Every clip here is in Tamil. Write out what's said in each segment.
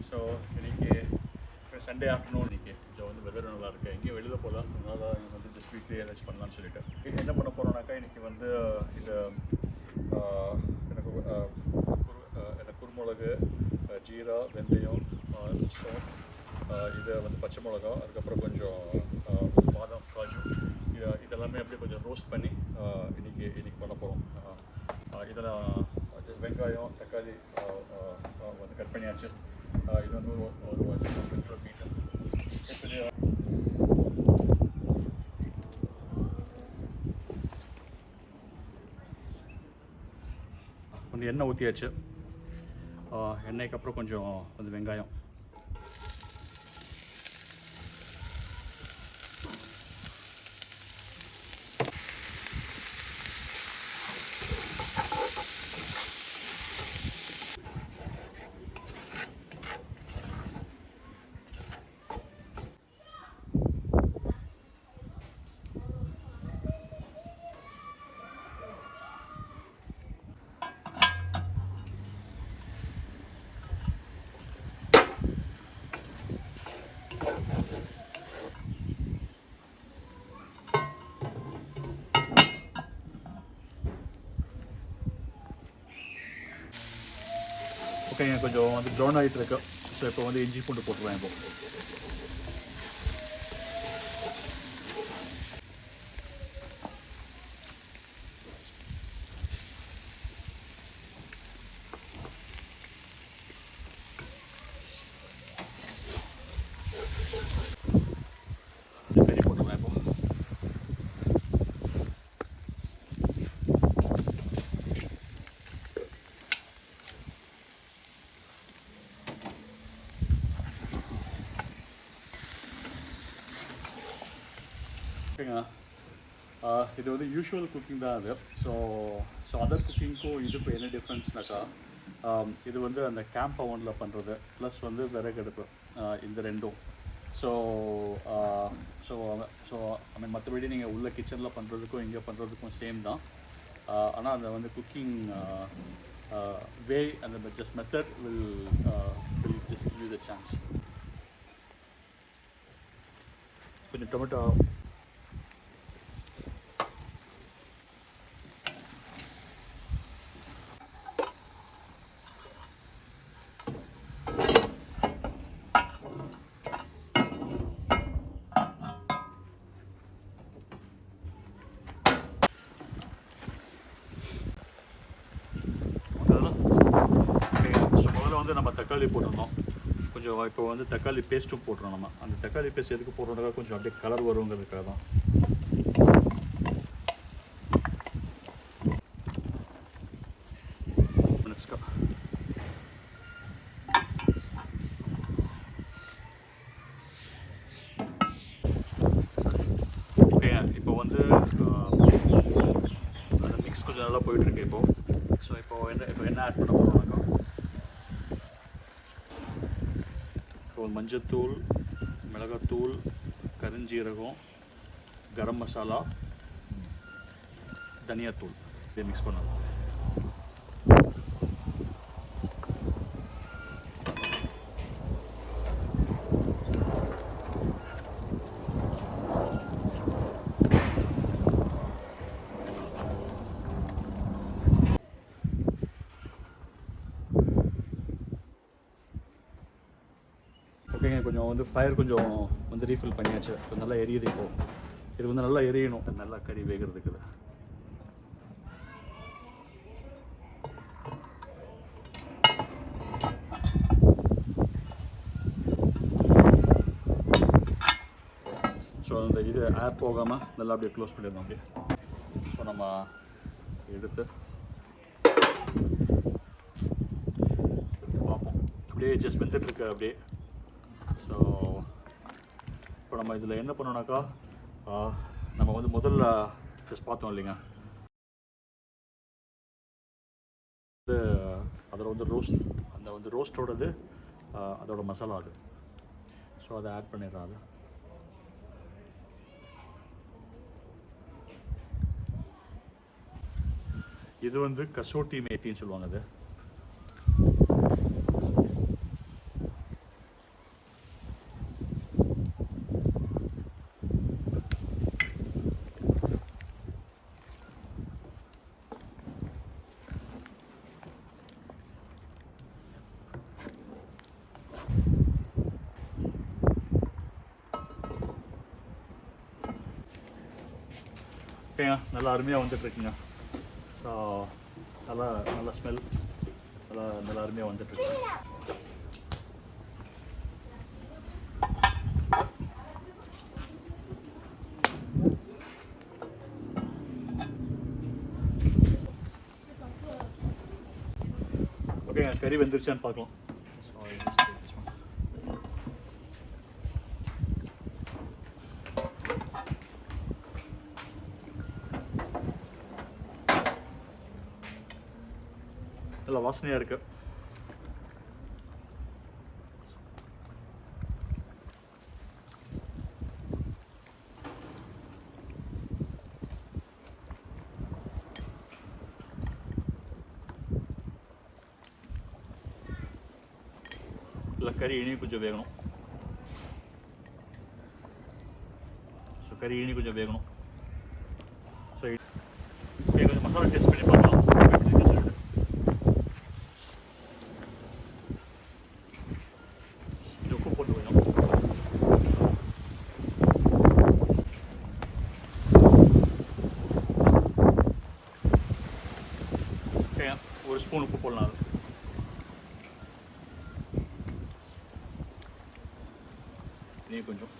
ஸோ இன்றைக்கி சண்டே ஆஃப்டர்நூன் இன்றைக்கி கொஞ்சம் வந்து வெதர் நல்லா இருக்குது எங்கேயும் வெளியில் போகலாம், அதனால் எனக்கு வந்து ஜஸ்ட் வீக்லி ஏதாச்சும் பண்ணலான்னு சொல்லிட்டு என்ன பண்ண போகிறோம்னாக்கா இன்றைக்கி வந்து இது எனக்கு குருமிளகு, ஜீரா, வெந்தயம், சோப், இதை வந்து பச்சை மிளகா, அதுக்கப்புறம் கொஞ்சம் பாதாம், காஜு, இதெல்லாமே அப்படியே கொஞ்சம் ரோஸ்ட் பண்ணி இன்றைக்கி பண்ண போகிறோம். இதெல்லாம் வெங்காயம், தக்காளி வந்து கட் பண்ணியாச்சு. இது வந்து ஒரு மீட்டு கொஞ்சம் எண்ணெய் ஊற்றியாச்சு. எண்ணெய்க்கு அப்புறம் கொஞ்சம் வந்து வெங்காயம், ஓகேங்க. கொஞ்சம் வந்து ப்ரௌன் ஆகிட்டு இருக்கு. ஸோ இப்போ வந்து இஞ்சி பூண்டு போட்டுருவேன். இப்போ போட்டுருவேன். இப்போ ஓகேங்க. இது வந்து யூஷுவல் குக்கிங் தான் அது. ஸோ அதர் குக்கிங்க்கும் இதுக்கும் என்ன டிஃப்ரென்ஸ்னாக்கா, இது வந்து அந்த கேம்ப் அவனில் பண்ணுறது ப்ளஸ் வந்து விறகடுப்பு, இந்த ரெண்டும். ஸோ ஸோ ஸோ ஐ மீன் மற்றபடி நீங்கள் உள்ள கிச்சனில் பண்ணுறதுக்கும் இங்கே பண்ணுறதுக்கும் சேம் தான். ஆனால் அந்த வந்து குக்கிங் வே அந்த just method will just give you the chance. கொஞ்சம் டொமேட்டோ, வந்து நம்ம தக்காளி போட்டுருந்தோம் கொஞ்சம். இப்போ வந்து தக்காளி பேஸ்ட்டும் போட்டுறோம். நம்ம அந்த தக்காளி பேஸ்ட் எதுக்கு போடுறோம்னா கொஞ்சம் அப்படியே கலர் வருங்கிறதுக்காக தான். ஓகே, இப்போ வந்து அந்த மிக்ஸ் கொஞ்சம் நல்லா போயிட்டுருக்கு இப்போது. ஸோ இப்போ என்ன ஆட் பண்ண போகிறோம்னாக்கா, மஞ்சத்தூள், மிளகாத்தூள், கருஞ்சீரகம், கரம் மசாலா, தனியாத்தூள் இதை மிக்ஸ் பண்ணலாம். ஓகேங்க. கொஞ்சம் வந்து ஃபயர் கொஞ்சம் வந்து ரீஃபில் பண்ணியாச்சு. கொஞ்சம் நல்லா எரியுது. இப்போது இது வந்து நல்லா எரியணும், நல்லா கறி வேகிறதுக்கு. ஸோ அந்த இது ஏர் போகாமல் நல்லா அப்படியே க்ளோஸ் பண்ணிடணும். அப்படியே ஸோ நம்ம எடுத்து பார்ப்போம். அப்படியே ஜஸ்ட் வெந்துட்டுருக்கு அப்படியே. ஸோ இப்போ நம்ம இதில் என்ன பண்ணோம்னாக்கா, நம்ம வந்து முதல்ல ஜஸ்ட் பார்த்தோம் இல்லைங்க, அதில் வந்து ரோஸ்ட், அந்த வந்து ரோஸ்டோடது அதோட மசாலா அது. ஸோ அதை ஆட் பண்ணிடுறோம். அது இது வந்து கசோட்டி மேத்தின்னு சொல்லுவாங்க. அது ஓகேங்க, நல்லா அருமையாக வந்துட்டுருக்குங்க. ஸோ நல்ல ஸ்மெல், நல்லா அருமையாக வந்துட்டுருக்கு. ஓகேங்க, கறி வெந்துருச்சான்னு பார்க்கலாம். நல்லா வாசனையாக இருக்குது. இல்லை, கறி இனி கொஞ்சம் வேகணும். ஸோ கறி இனி கொஞ்சம் வேகணும். ஸோ கொஞ்சம் மசாலா டேஸ்ட் பண்ணி பார்க்கலாம். உப்பு போட்டு கொஞ்சம் ஒரு ஸ்பூன் உப்பு போடலாம். அது கொஞ்சம்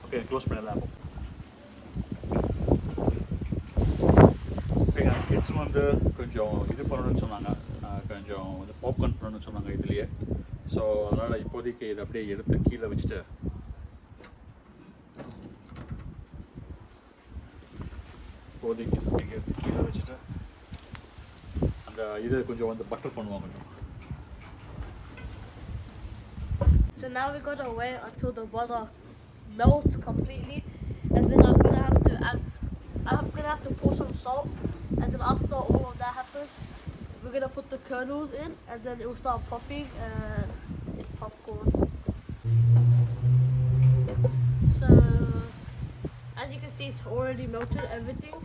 ஓகே, க்ளோஸ் பண்ணிடலாம். கிட்ஸ் வந்து கொஞ்சம் இது பண்ணணும்னு சொன்னாங்க, கொஞ்சம் வந்து பாப்கார்ன் பண்ணணும்னு சொன்னாங்க இதுலேயே. ஸோ அதனால் இப்போதைக்கு இதை அப்படியே எடுத்து கீழே வச்சுட்டு அந்த இதை கொஞ்சம் வந்து பட்டர் பண்ணுவாங்க கொஞ்சம். So now we gotta wait until the butter melts completely, and then I'm gonna have to pour some salt, and then after all of that happens, we're gonna put the kernels in, and then it will start popping and it's popcorn. So as you can see, it's already melted everything.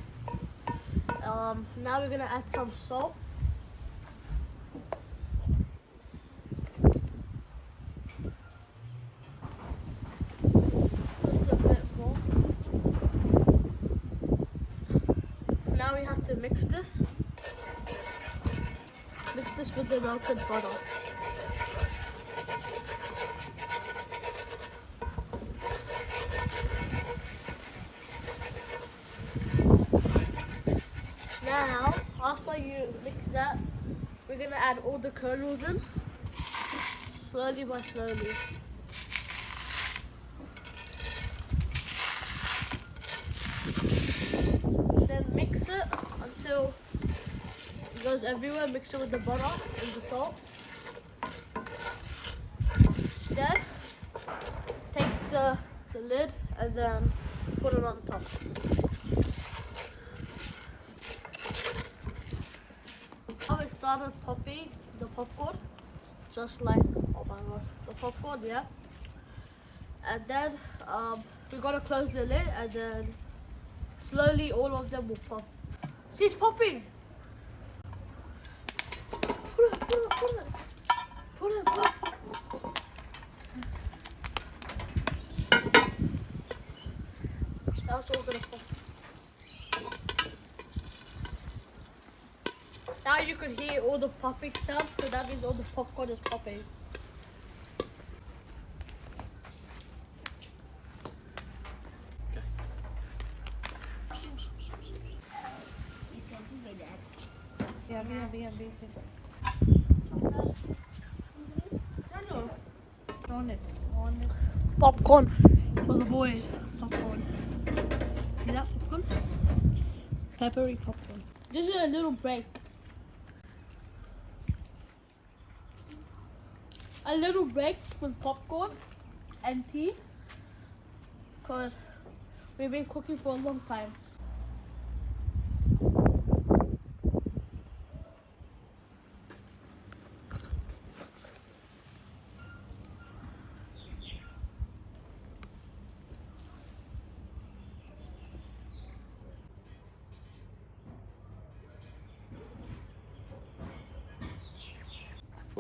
Now we're gonna add some salt. Now we have to mix this with the melted butter. Now, after you mix that, we're gonna add all the kernels in, slowly by slowly. Then mix it until it goes everywhere. Mix it with the butter and the salt. Then take the lid and then put it on top. Now it started popping the popcorn, just like, oh my god, the popcorn, yeah. And then we gotta close the lid, and then slowly all of them will pop. See, it's popping. Put it. Now it's all gonna pop. Now you could hear all the popping sound, so that means all the popcorn is popping. Popcorn for the boys. Popcorn. See that popcorn? Peppery popcorn. This is a little break. A little break with popcorn and tea, because we've been cooking for a long time.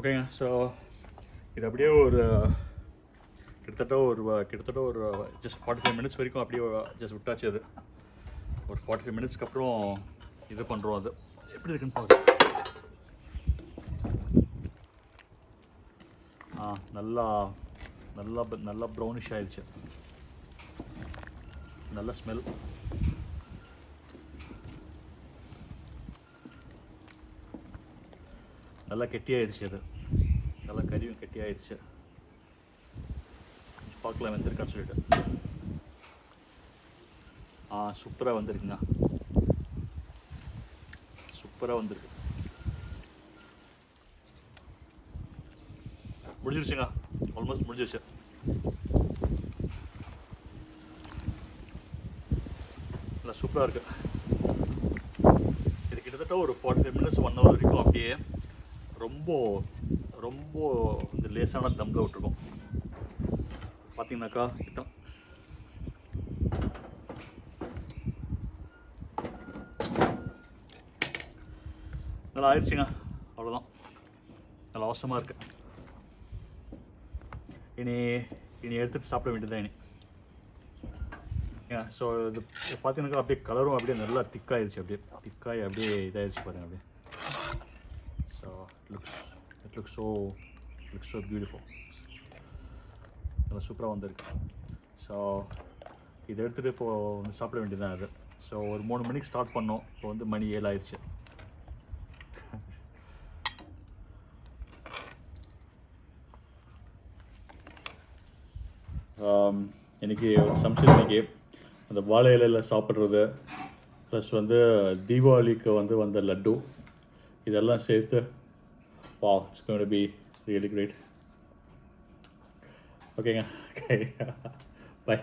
ஓகேங்க, ஸோ இது அப்படியே ஒரு கிட்டத்தட்ட ஒரு ஜஸ்ட் 45 மினிட்ஸ் வரைக்கும் அப்படியே ஜஸ்ட் விட்டாச்சு. அது ஒரு 45 மினிட்ஸ்க்கு அப்புறம் இது பண்ணுறோம். அது எப்படி இருக்குன்னு பார்க்கலாம். நல்லா நல்லா நல்லா ப்ரௌனிஷ் ஆயிடுச்சு. நல்ல ஸ்மெல். நல்லா கெட்டியாயிடுச்சு. அது நல்லா கறியும் கெட்டியாயிடுச்சு. பார்க்கலாம் வந்திருக்கான்னு சொல்லிட்டு. சூப்பராக வந்திருக்குங்க. சூப்பராக வந்திருக்கு. முடிஞ்சிருச்சுங்க. ஆல்மோஸ்ட் முடிஞ்சிருச்சு. நல்லா சூப்பராக இருக்குது. இது கிட்டத்தட்ட ஒரு 45 மினிட்ஸ் 1 hour வரைக்கும் அப்படியே ரொம்ப ரொம்ப இந்த லேசான தம்மில் விட்டுருக்கோம். பார்த்தீங்கன்னாக்கா இதுதான். நல்லா ஆயிடுச்சுங்க. அவ்வளோதான். நல்லா அவசரமாக இருக்குது. இனி எடுத்துகிட்டு சாப்பிட வேண்டியதுதான் இனி. ஸோ இது பார்த்தீங்கன்னாக்கா அப்படியே கலரும் அப்படியே நல்லா திக்காயிடுச்சு. அப்படியே திக்காய் அப்படியே இதாகிடுச்சு பாருங்கள். அப்படியே so it looks so beautiful. நல்லா சூப்பராக வந்திருக்கு. ஸோ இதை எடுத்துகிட்டு இப்போது வந்து சாப்பிட வேண்டியதுதான். அது ஸோ ஒரு 3 மணிக்கு ஸ்டார்ட் பண்ணோம். இப்போ வந்து மணி 7 ஆயிடுச்சு. எனக்கு ஒரு சம்சன் இன்னைக்கு அந்த வாழை இலையில் சாப்பிட்றது ப்ளஸ் வந்து தீபாவளிக்கு வந்து வந்த லட்டு இதெல்லாம் சேர்த்து it's going to be really great. ஓகேங்க. ஓகே. பை.